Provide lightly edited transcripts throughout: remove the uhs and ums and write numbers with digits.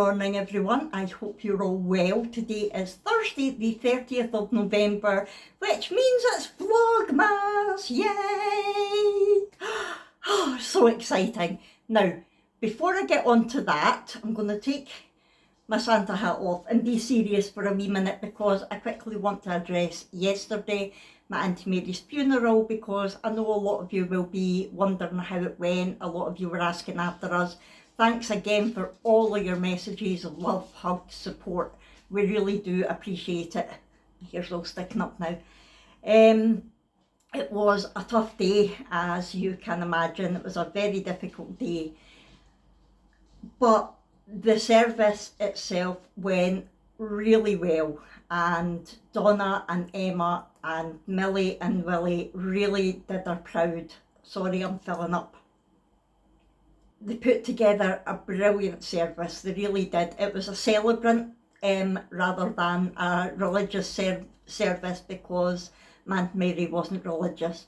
morning everyone, I hope you're all well. Today is Thursday the 30th of November, which means it's Vlogmas, yay! Oh, so exciting. Now, before I get on to that, I'm going to take my Santa hat off and be serious for a wee minute because I quickly want to address yesterday, my Auntie Mary's funeral, because I know a lot of you will be wondering how it went. A lot of you were asking after us. Thanks again for all of your messages of love, hugs, support. We really do appreciate it. Here's all sticking up now. It was a tough day, as you can imagine. It was a very difficult day. But the service itself went really well, and Donna and Emma and Millie and Willie really did her proud. Sorry, I'm filling up. They put together a brilliant service, they really did. It was a celebrant rather than a religious service, because my Aunt Mary wasn't religious.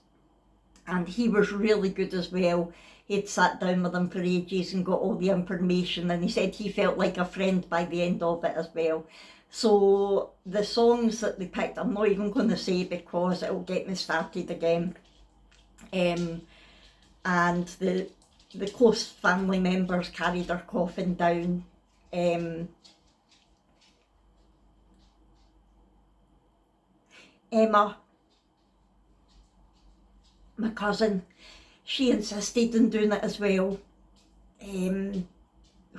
And he was really good as well. He'd sat down with them for ages and got all the information, and he said he felt like a friend by the end of it as well. So the songs that they picked, I'm not even going to say because it'll get me started again. And the close family members carried her coffin down. Emma, my cousin, she insisted on doing it as well,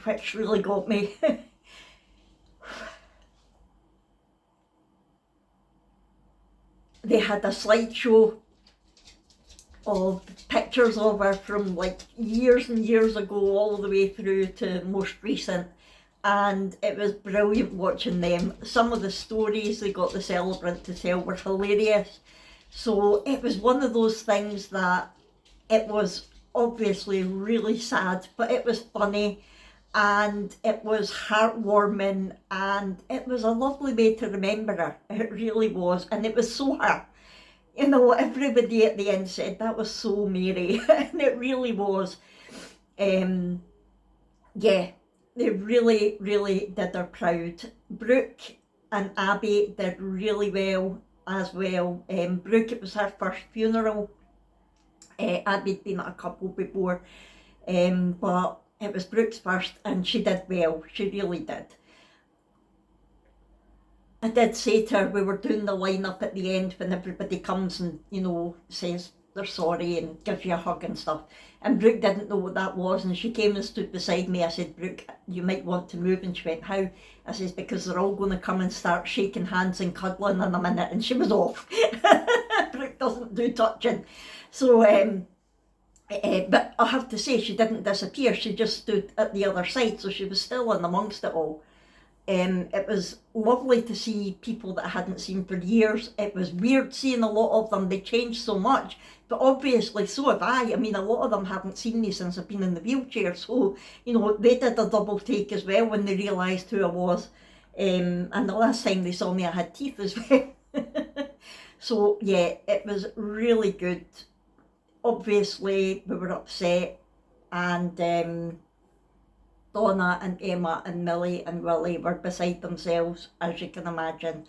which really got me. They had a slideshow of pictures of her from like years and years ago all the way through to most recent, and it was brilliant watching them. Some of the stories they got the celebrant to tell were hilarious. So it was one of those things that it was obviously really sad, but it was funny and it was heartwarming, and it was a lovely way to remember her. It really was, and it was so her. You know, everybody at the end said that was so Mary, and it really was. Yeah, they really, really did her proud. Brooke and Abby did really well as well. Brooke, it was her first funeral. Abby'd been at a couple before, but it was Brooke's first, and she did well. She really did. I did say to her, we were doing the line-up at the end when everybody comes and, you know, says they're sorry and gives you a hug and stuff. And Brooke didn't know what that was, and she came and stood beside me. I said, Brooke, you might want to move. And she went, how? I says, because they're all going to come and start shaking hands and cuddling in a minute. And she was off. Brooke doesn't do touching. So, but I have to say, she didn't disappear. She just stood at the other side, so she was still in amongst it all. It was lovely to see people that I hadn't seen for years. It was weird seeing a lot of them. They changed so much, but obviously so have I. I mean, a lot of them haven't seen me since I've been in the wheelchair, so, you know, they did a double take as well when they realised who I was. And the last time they saw me, I had teeth as well. So yeah, it was really good. Obviously we were upset, and Donna and Emma and Millie and Willie were beside themselves, as you can imagine,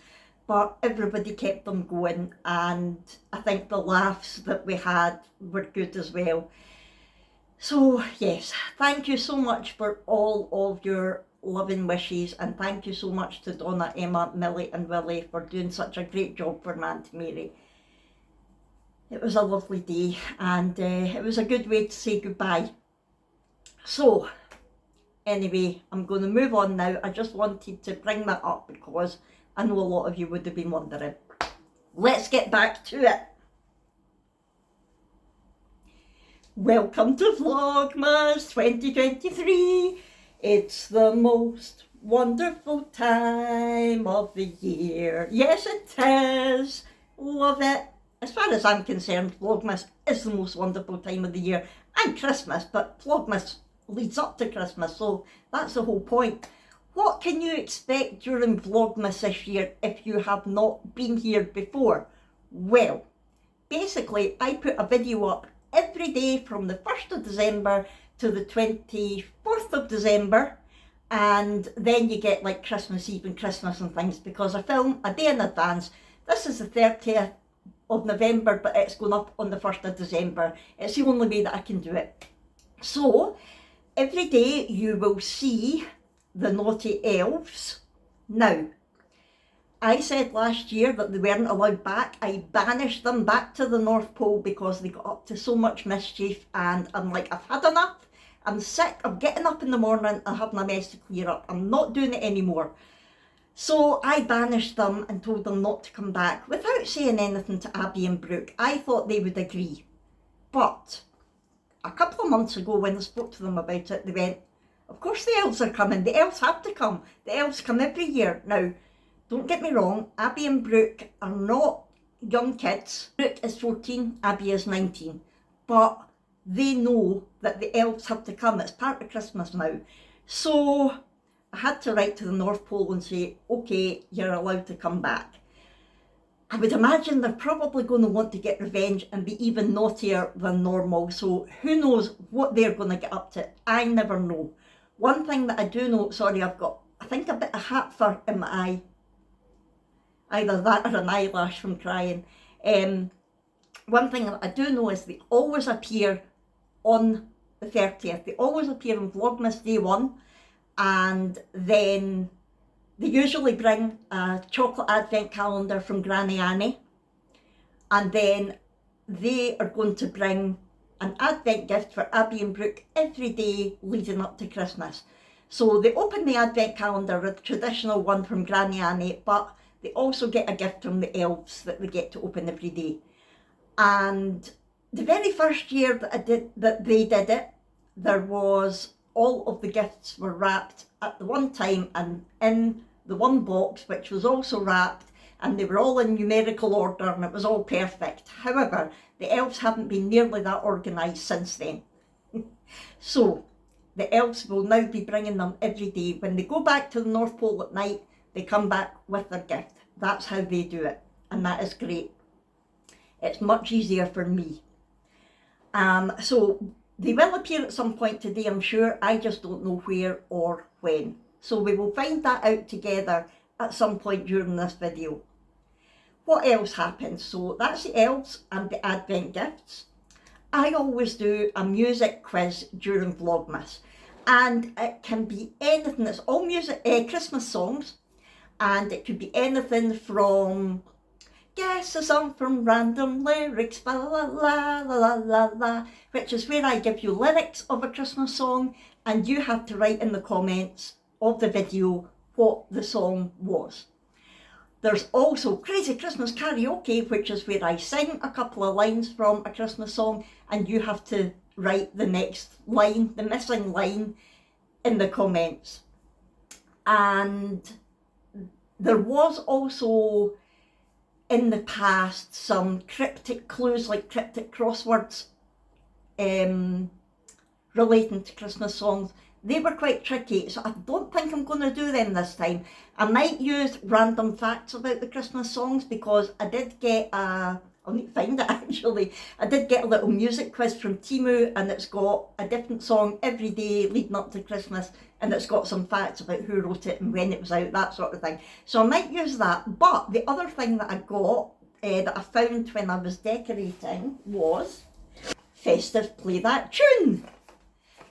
but everybody kept them going, and I think the laughs that we had were good as well. So yes, thank you so much for all of your loving wishes, and thank you so much to Donna, Emma, Millie and Willie for doing such a great job for my Auntie Mary. It was a lovely day, and it was a good way to say goodbye. So anyway, I'm going to move on now. I just wanted to bring that up because I know a lot of you would have been wondering. Let's get back to it. Welcome to Vlogmas 2023. It's the most wonderful time of the year. Yes, it is. Love it. As far as I'm concerned, Vlogmas is the most wonderful time of the year, and Christmas, but Vlogmas leads up to Christmas, so that's the whole point. What can you expect during Vlogmas this year if you have not been here before? Well, basically I put a video up every day from the 1st of December to the 24th of December, and then you get like Christmas Eve and Christmas and things, because I film a day in advance. This is the 30th of November, but it's going up on the 1st of December. It's the only way that I can do it. So every day you will see the Naughty Elves. Now, I said last year that they weren't allowed back. I banished them back to the North Pole because they got up to so much mischief, and I'm like, I've had enough. I'm sick of getting up in the morning and having a mess to clear up. I'm not doing it anymore. So I banished them and told them not to come back without saying anything to Abby and Brooke. I thought they would agree. But a couple of months ago, when I spoke to them about it, they went, of course the elves are coming. The elves have to come. The elves come every year. Now, don't get me wrong, Abby and Brooke are not young kids. Brooke is 14, Abby is 19. But they know that the elves have to come. It's part of Christmas now. So I had to write to the North Pole and say, okay, you're allowed to come back. I would imagine they're probably going to want to get revenge and be even naughtier than normal. So who knows what they're going to get up to. I never know. One thing that I do know, sorry, I've got, I think, a bit of hat fur in my eye. Either that or an eyelash from crying. One thing that I do know is they always appear on the 30th. They always appear on Vlogmas Day 1. And then they usually bring a chocolate advent calendar from Granny Annie, and then they are going to bring an advent gift for Abby and Brooke every day leading up to Christmas. So they open the advent calendar with the traditional one from Granny Annie, but they also get a gift from the elves that they get to open every day. And the very first year that they did it, there was all of the gifts were wrapped at the one time and in the one box, which was also wrapped, and they were all in numerical order, and it was all perfect. However, the elves haven't been nearly that organised since then. So the elves will now be bringing them every day. When they go back to the North Pole at night, they come back with their gift. That's how they do it, and that is great. It's much easier for me. So they will appear at some point today, I'm sure. I just don't know where or when. So we will find that out together at some point during this video. What else happens? So that's the elves and the advent gifts. I always do a music quiz during Vlogmas, and it can be anything. It's all music, Christmas songs, and it could be anything from guess a song from random lyrics, la la la la la la, which is where I give you lyrics of a Christmas song, and you have to write in the comments of the video what the song was. There's also Crazy Christmas Karaoke, which is where I sing a couple of lines from a Christmas song, and you have to write the next line, the missing line, in the comments. And there was also, in the past, some cryptic clues, like cryptic crosswords relating to Christmas songs. They were quite tricky, so I don't think I'm going to do them this time. I might use random facts about the Christmas songs, because I did get I'll need to find it actually. I did get a little music quiz from Timu, and it's got a different song every day leading up to Christmas, and it's got some facts about who wrote it and when it was out, that sort of thing. So I might use that. But the other thing that I got, that I found when I was decorating, was Festive Play That Tune.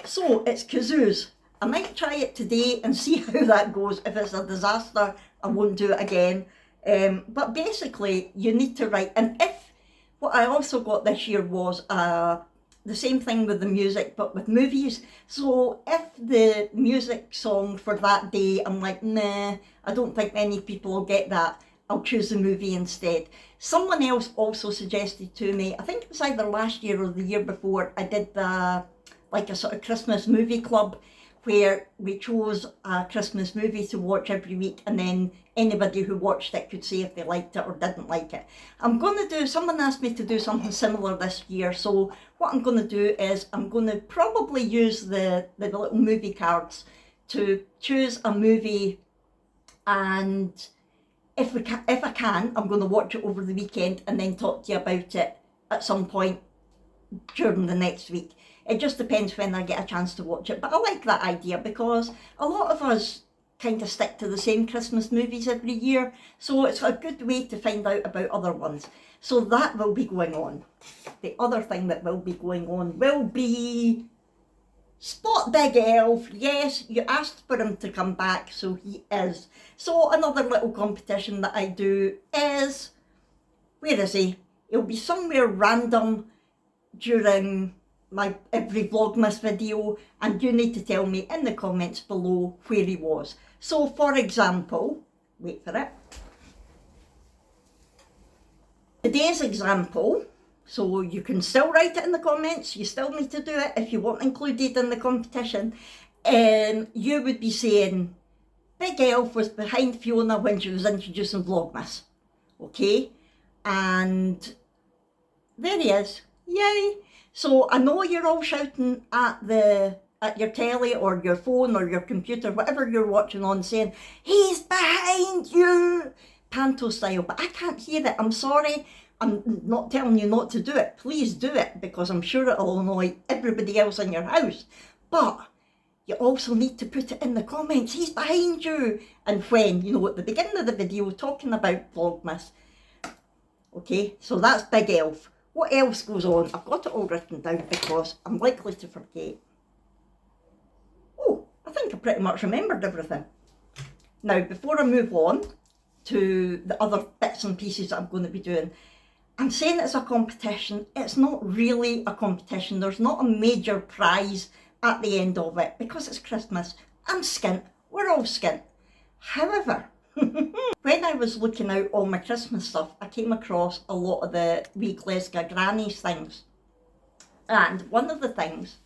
So it's kazoos. I might try it today and see how that goes. If it's a disaster, I won't do it again. But basically, you need to write. And what I also got this year was the same thing with the music, but with movies. So if the music song for that day, I'm like, nah, I don't think many people will get that, I'll choose the movie instead. Someone else also suggested to me, I think it was either last year or the year before, I did like a sort of Christmas movie club, where we chose a Christmas movie to watch every week, and then anybody who watched it could say if they liked it or didn't like it. Someone asked me to do something similar this year, so what I'm going to do is I'm going to probably use the little movie cards to choose a movie, and if I can, I'm going to watch it over the weekend and then talk to you about it at some point during the next week. It just depends when I get a chance to watch it. But I like that idea because a lot of us kind of stick to the same Christmas movies every year. So it's a good way to find out about other ones. So that will be going on. The other thing that will be going on will be Spot Big Elf. Yes, you asked for him to come back, so he is. So another little competition that I do is, where is he? He'll be somewhere random during my every Vlogmas video, and you need to tell me in the comments below where he was. So for example, wait for it. Today's example, so you can still write it in the comments, you still need to do it if you want included in the competition. You would be saying, Big Elf was behind Fiona when she was introducing Vlogmas. Okay, and there he is, yay! So I know you're all shouting at your telly or your phone or your computer, whatever you're watching on, saying, he's behind you, panto style, but I can't hear it. I'm sorry, I'm not telling you not to do it. Please do it, because I'm sure it'll annoy everybody else in your house. But you also need to put it in the comments, he's behind you. And when, you know, at the beginning of the video, talking about Vlogmas. Okay, so that's Big Elf. What else goes on? I've got it all written down because I'm likely to forget. Oh, I think I pretty much remembered everything. Now, before I move on to the other bits and pieces that I'm going to be doing, I'm saying it's a competition. It's not really a competition. There's not a major prize at the end of it because it's Christmas. I'm skint. We're all skint. However, when I was looking out all my Christmas stuff, I came across a lot of the wee Glasgow Grannies things. And one of the things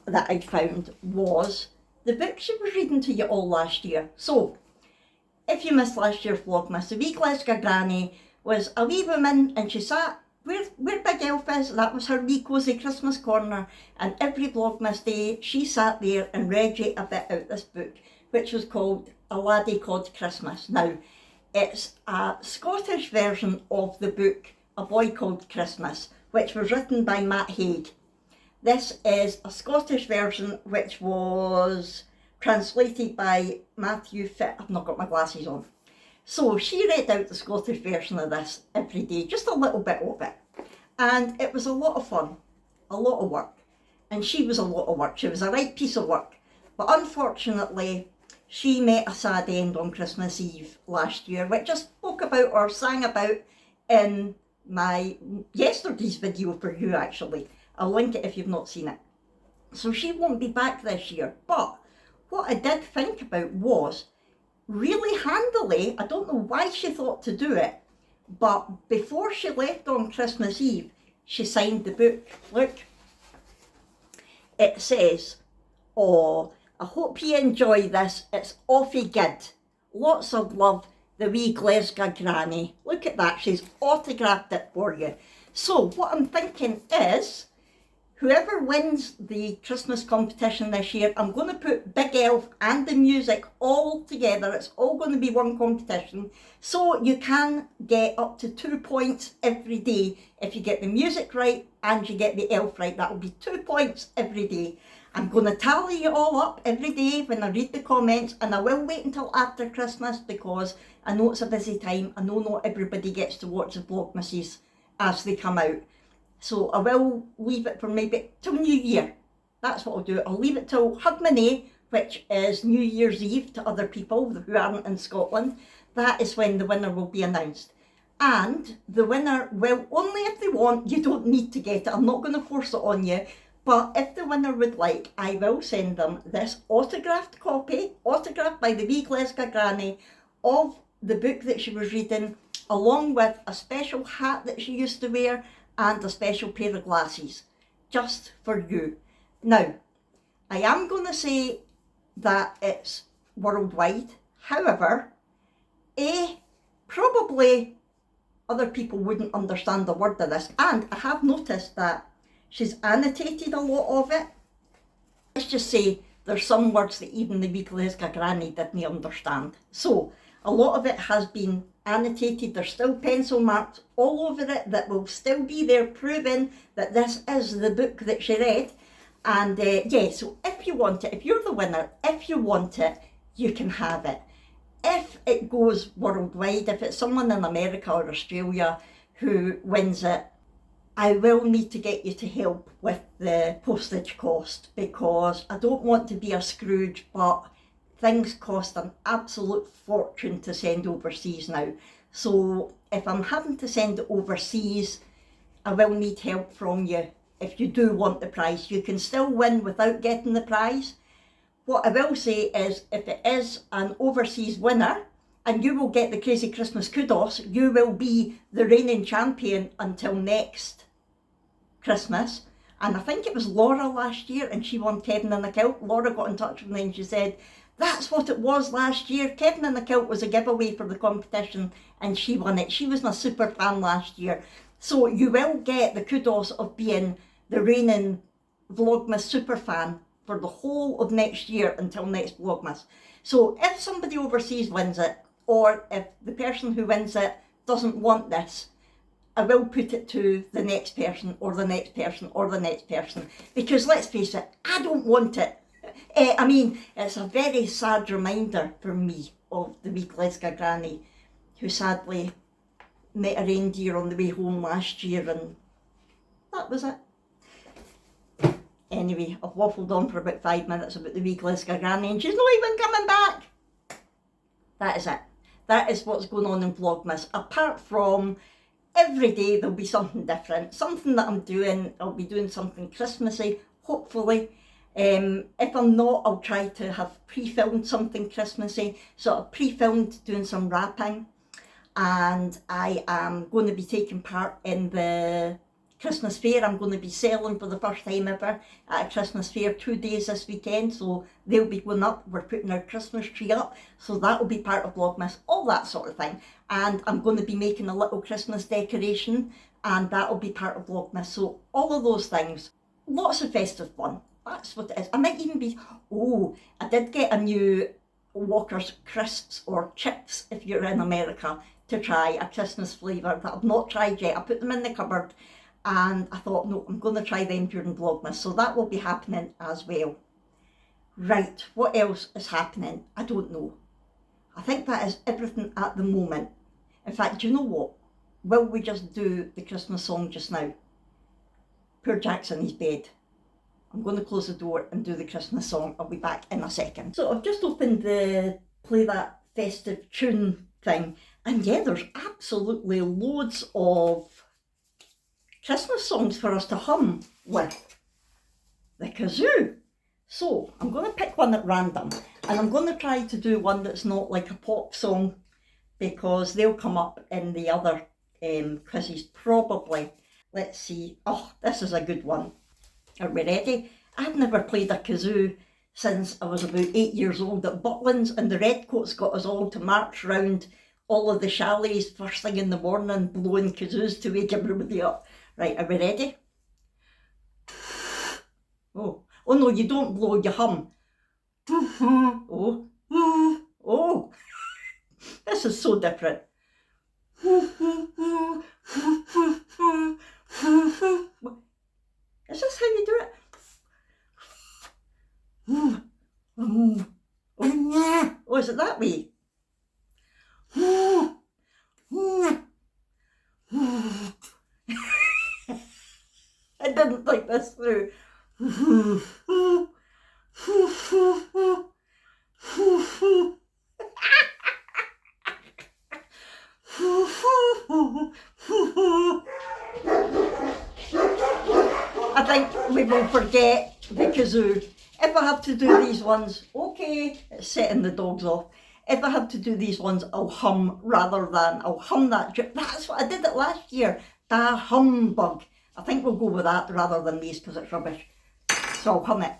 that I found was the book she was reading to you all last year. So, if you missed last year's Vlogmas, the wee Glasgow Granny was a wee woman, and she sat where Big Elf is. That was her wee cosy Christmas corner, and every Vlogmas day she sat there and read you a bit out this book, which was called A Laddie Called Christmas. Now, it's a Scottish version of the book A Boy Called Christmas, which was written by Matt Haig. This is a Scottish version which was translated by Matthew Fit. I've not got my glasses on. So she read out the Scottish version of this every day, just a little bit of it. And it was a lot of fun, a lot of work. And she was a lot of work. She was a right piece of work. But unfortunately, she met a sad end on Christmas Eve last year, which I spoke about or sang about in my yesterday's video for you, actually. I'll link it if you've not seen it. So she won't be back this year. But what I did think about was, really handily, I don't know why she thought to do it, but before she left on Christmas Eve, she signed the book. Look, it says, "Oh, I hope you enjoy this. It's awfully good. Lots of love, the wee Glasgow Granny." Look at that, she's autographed it for you. So what I'm thinking is, whoever wins the Christmas competition this year, I'm going to put Big Elf and the music all together. It's all going to be one competition. So you can get up to 2 points every day if you get the music right and you get the elf right. That will be 2 points every day. I'm going to tally it all up every day when I read the comments, and I will wait until after Christmas because I know it's a busy time. I know not everybody gets to watch the Vlogmases as they come out. So I will leave it for maybe till New Year. That's what I'll do. I'll leave it till Hogmanay, which is New Year's Eve to other people who aren't in Scotland. That is when the winner will be announced. And the winner will, only if they want, you don't need to get it. I'm not going to force it on you. But if the winner would like, I will send them this autographed copy, autographed by the wee Glasgow Granny, of the book that she was reading, along with a special hat that she used to wear and a special pair of glasses, just for you. Now, I am going to say that it's worldwide. However, probably other people wouldn't understand the word of this, and I have noticed that she's annotated a lot of it. Let's just say there's some words that even the wee Glasgow Granny didn't understand. So a lot of it has been annotated. There's still pencil marks all over it that will still be there proving that this is the book that she read. And yeah, so if you want it, if you're the winner, if you want it, you can have it. If it goes worldwide, if it's someone in America or Australia who wins it, I will need to get you to help with the postage cost, because I don't want to be a Scrooge, but things cost an absolute fortune to send overseas now. So if I'm having to send it overseas, I will need help from you. If you do want the prize, you can still win without getting the prize. What I will say is, if it is an overseas winner, and you will get the Crazy Christmas Kudos, you will be the reigning champion until next Christmas. And I think it was Laura last year, and she won Kevin in the Kilt. Laura got in touch with me and she said, that's what it was last year. Kevin in the Kilt was a giveaway for the competition and she won it. She was my super fan last year. So you will get the kudos of being the reigning Vlogmas super fan for the whole of next year until next Vlogmas. So if somebody overseas wins it, or if the person who wins it doesn't want this, I will put it to the next person or the next person or the next person, because let's face it, I don't want it. I mean, it's a very sad reminder for me of the wee Glasgow granny who sadly met a reindeer on the way home last year, and that was it. Anyway, I've waffled on for about 5 minutes about the wee Glasgow granny and she's not even coming back. That is it. That is what's going on in Vlogmas. Apart from every day there'll be something different, something that I'm doing. I'll be doing something Christmassy, hopefully. If I'm not, I'll try to have pre-filmed something Christmassy. So I've pre-filmed doing some wrapping, and I am going to be taking part in the Christmas fair. I'm going to be selling for the first time ever at a Christmas fair 2 days this weekend, so they'll be going up. We're putting our Christmas tree up, so that will be part of Vlogmas, all that sort of thing. And I'm going to be making a little Christmas decoration, and that will be part of Vlogmas. So all of those things, lots of festive fun. That's what it is. I might even be, I did get a new Walker's crisps or chips if you're in America to try, a Christmas flavour that I've not tried yet. I put them in the cupboard and I thought, no, I'm going to try them during Vlogmas, so that will be happening as well. Right, what else is happening? I don't know. I think that is everything at the moment. In fact, do you know what? Will we just do the Christmas song just now? Poor Jack's in his bed. I'm going to close the door and do the Christmas song. I'll be back in a second. So I've just opened the play that festive tune thing, and yeah, there's absolutely loads of Christmas songs for us to hum with the kazoo. So I'm going to pick one at random, and I'm going to try to do one that's not like a pop song, because they'll come up in the other quizzes probably. Let's see. Oh, this is a good one. Are we ready? I've never played a kazoo since I was about 8 years old at Butlins, and the Redcoats got us all to march round all of the chalets first thing in the morning blowing kazoos to wake everybody up. Right, are we ready? Oh no, you don't blow, you hum. Oh, this is so different. Is this how you do it? Oh, is it that way? I didn't think this through. I think we will forget the kazoo. If I have to do these ones, okay, it's setting the dogs off. If I have to do these ones, I'll hum rather than, I'll hum that. That's what I did it last year. Da humbug. I think we'll go with that rather than these because it's rubbish. So I'll hum it.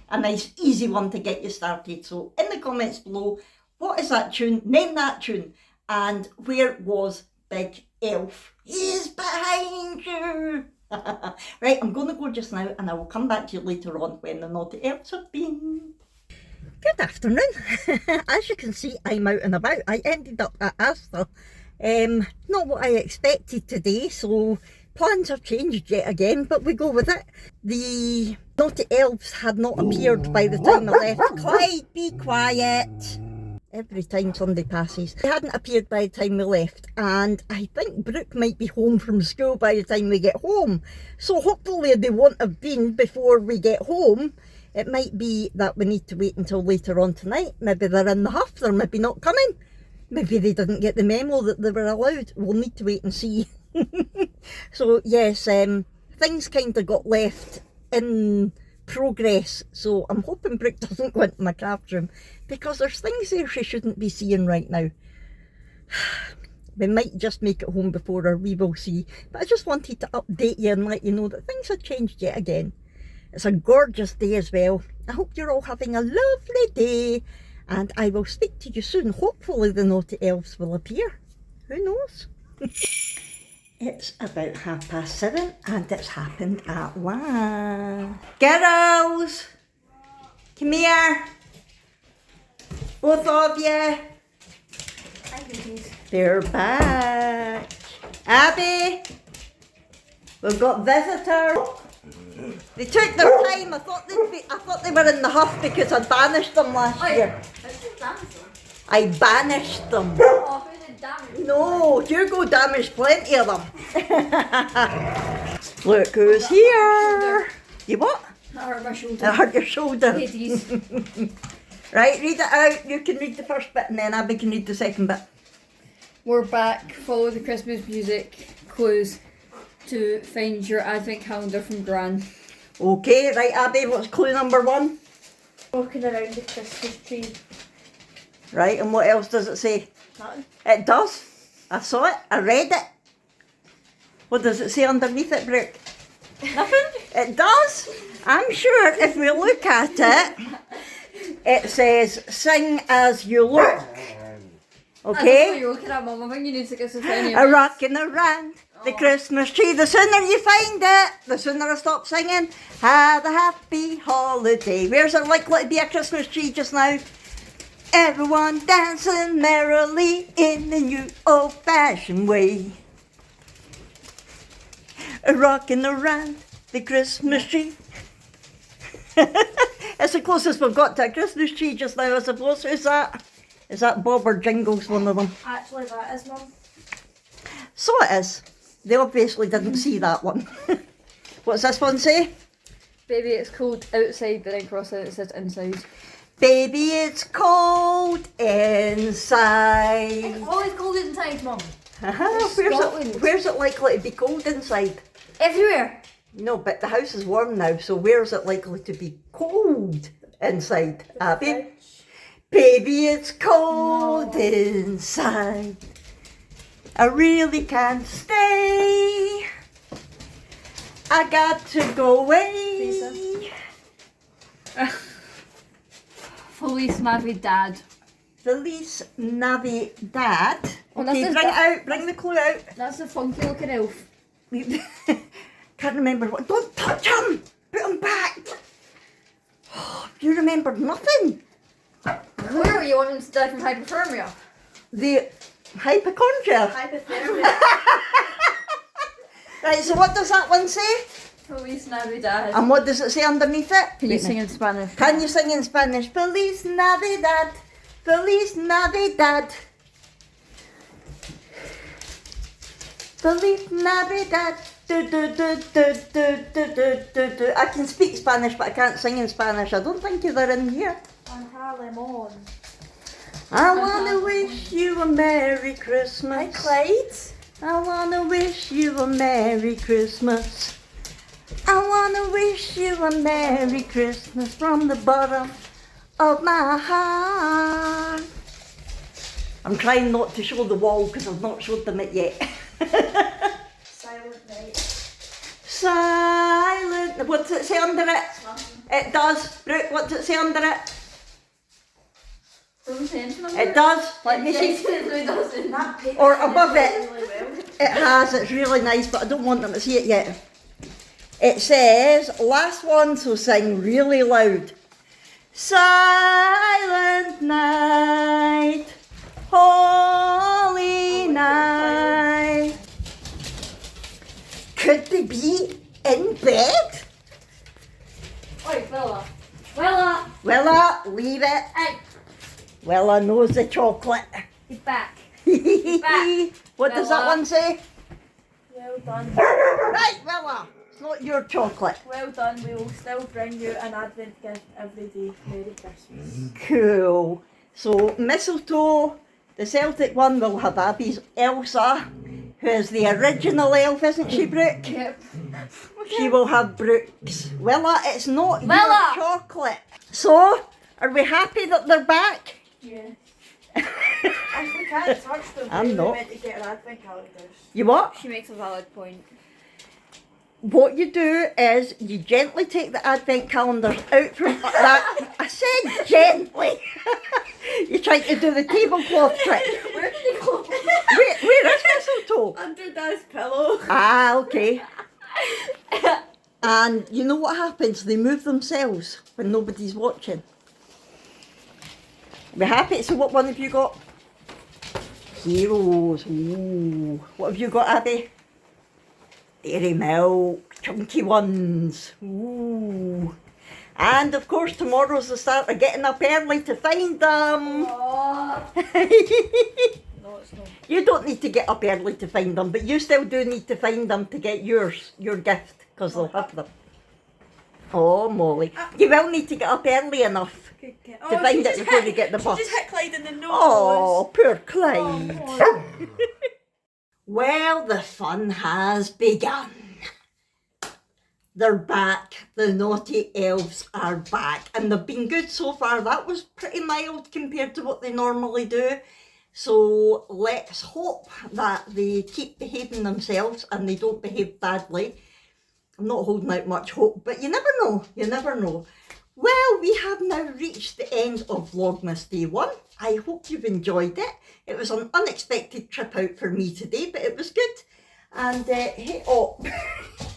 A nice easy one to get you started. So in the comments below, what is that tune? Name that tune. And where was Big Elf? He's behind you. Right, I'm going to go just now and I will come back to you later on when the Naughty Elves have been. Good afternoon. As you can see, I'm out and about. I ended up at Asda. Not what I expected today, so plans have changed yet again, but we go with it. The Naughty Elves had not appeared by the time I left. Clyde, be quiet. Every time Sunday passes. They hadn't appeared by the time we left, and I think Brooke might be home from school by the time we get home. So hopefully they won't have been before we get home. It might be that we need to wait until later on tonight. Maybe they're in the huff, they're maybe not coming. Maybe they didn't get the memo that they were allowed. We'll need to wait and see. So yes, things kind of got left in progress. So I'm hoping Brooke doesn't go into my craft room, because there's things there she shouldn't be seeing right now. We might just make it home before her, we will see. But I just wanted to update you and let you know that things have changed yet again. It's a gorgeous day as well. I hope you're all having a lovely day, and I will speak to you soon. Hopefully the Naughty Elves will appear. Who knows? It's about 7:30 and it's happened at 1. Girls! Come here! Both of you! They're back. Abby! We've got visitors. They took their time. I thought they were in the huff because I banished them last year. I banished them. Oh, who did damage? No, Hugo damaged plenty of them. Look who's here. You what? That hurt my shoulder. It hurt your shoulder. Hades. Right, read it out. You can read the first bit and then Abby can read the second bit. We're back. Follow the Christmas music clues to find your advent calendar from Gran. Okay, right Abby, what's clue number 1? Walking around the Christmas tree. Right, and what else does it say? Nothing. It does. I saw it. I read it. What does it say underneath it, Brooke? Nothing? It does. I'm sure if we look at it, it says, sing as you look. I don't know what Okay? you're looking at, Mum. I think you need to get some funny. A rocking around the Christmas tree. The sooner you find it, the sooner I stop singing. Have a happy holiday. Where's it likely to be a Christmas tree just now? Everyone dancing merrily in the new old-fashioned way. Rocking around the Christmas tree. It's the closest we've got to a Christmas tree just now, I suppose. Who's that? Is that Bob or Jingles, one of them? Actually, that is, Mum. So it is. They obviously didn't see that one. What's this one say? Baby, it's cold outside, but then cross out it says inside. Baby, it's cold inside. It's always cold inside, Mum. Where's it likely to be cold inside? Everywhere. No, but the house is warm now, so where's it likely to be cold inside, Abby? Baby, it's cold inside. I really can't stay. I got to go away. Feliz Navidad. Feliz Navidad. Oh, that's Okay, the- bring it out. Bring the clue out. That's a funky looking elf. Can't remember what. Don't touch him. Put him back. You remembered nothing. Where were you wanting to die from hypothermia? The hypochondria. Hypothermia. Right, so what does that one say? Feliz Navidad. And what does it say underneath it? Can you sing in Spanish? Can you sing in Spanish? Feliz Navidad. Feliz Navidad. Feliz Navidad. Do, do, do, do, do, do, do, do, do. I can speak Spanish, but I can't sing in Spanish. I don't think they're in here. Lemon. I wanna wish you a Merry Christmas. Clyde. I wanna wish you a Merry Christmas. I wanna wish you a Merry Christmas from the bottom of my heart. I'm trying not to show the wall because I've not showed them it yet. Silent night. Silent. What's it say under it? It does. Brooke, what's it say under it? It does. Let me see. Or above it. It has. It's really nice, but I don't want them to see it yet. It says, last one, so sing really loud. Silent night, holy night. Could they be in bed? Oi, Willa. Willa! Willa, leave it. Hey, Willa knows the chocolate. he's back. back. What does that Willa. one say? Well done. Right, Willa, it's not your chocolate. Well done. We will still bring you an Advent gift every day. Merry Christmas. Cool. So, mistletoe, the Celtic one will have Abby's Elsa, who is the original elf, isn't she, Brooke? Yep. She will have Brooke's. Willa, it's not Willa! your chocolate. So, are we happy that they're back? Yeah. If we can't touch them, I'm we're not. meant to get our Advent calendars. You what? She makes a valid point. What you do is you gently take the advent calendars out from that. I said gently. You're trying to do the tablecloth trick. Where did they go? Where is mistletoe? Under Dad's pillow. Ah, okay. And you know what happens? They move themselves when nobody's watching. We're happy. So what one have you got? Heroes. Ooh. What have you got, Abby? Dairy milk, chunky ones. Ooh. And of course tomorrow's the start of getting up early to find them. Oh. No, it's not. You don't need to get up early to find them, but you still do need to find them to get your gift, because they'll have them. Oh, Molly. You will need to get up early enough to find it before you get the bus. She just hit Clyde in the nose. Oh, poor Clyde. Oh, Well, the fun has begun. They're back. The Naughty Elves are back. And they've been good so far. That was pretty mild compared to what they normally do. So let's hope that they keep behaving themselves and they don't behave badly. I'm not holding out much hope, but you never know. You never know. Well, we have now reached the end of Vlogmas Day 1. I hope you've enjoyed it. It was an unexpected trip out for me today, but it was good. And, hey, oh,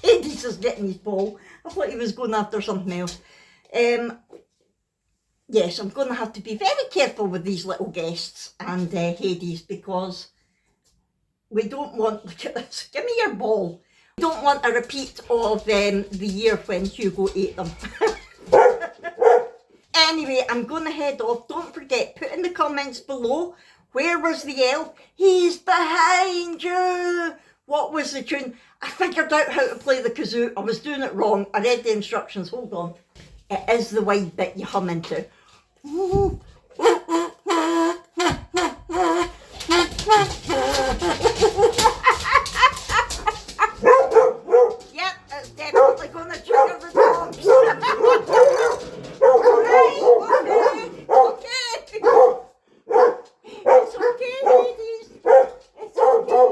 Hades is getting his ball. I thought he was going after something else. Yes, I'm going to have to be very careful with these little guests and Hades, because we don't want, look at this, give me your ball. We don't want a repeat of the year when Hugo ate them. Anyway, I'm going to head off. Don't forget, put in the comments below, where was the elf? He's behind you. What was the tune? I figured out how to play the kazoo. I was doing it wrong. I read the instructions. Hold on. It is the wide bit you hum into. Yep, it's definitely going to trigger the dogs. Okay. It's okay, ladies. It's okay.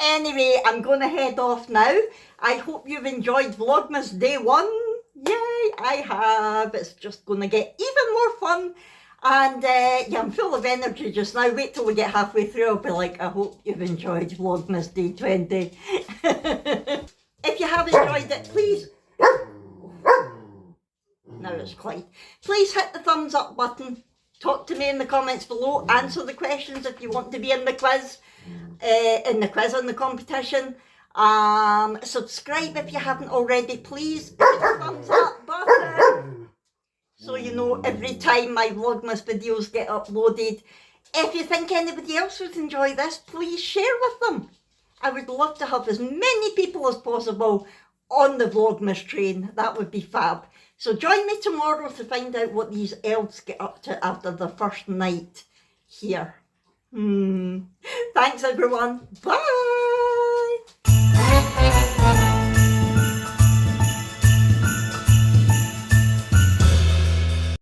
Anyway, I'm going to head off now. I hope you've enjoyed Vlogmas Day 1. Yay, I have. It's just going to get even more fun. And yeah, I'm full of energy just now. Wait till we get halfway through. I'll be like, I hope you've enjoyed Vlogmas Day 20. If you have enjoyed it, please... Now it's Clyde. Please hit the thumbs up button. Talk to me in the comments below. Answer the questions if you want to be in the quiz. In the competition. Subscribe if you haven't already, please. Hit the thumbs up button, so you know every time my Vlogmas videos get uploaded. If you think anybody else would enjoy this, please share with them. I would love to have as many people as possible on the Vlogmas train. That would be fab. So join me tomorrow to find out what these elves get up to after the first night here. Thanks everyone. Bye.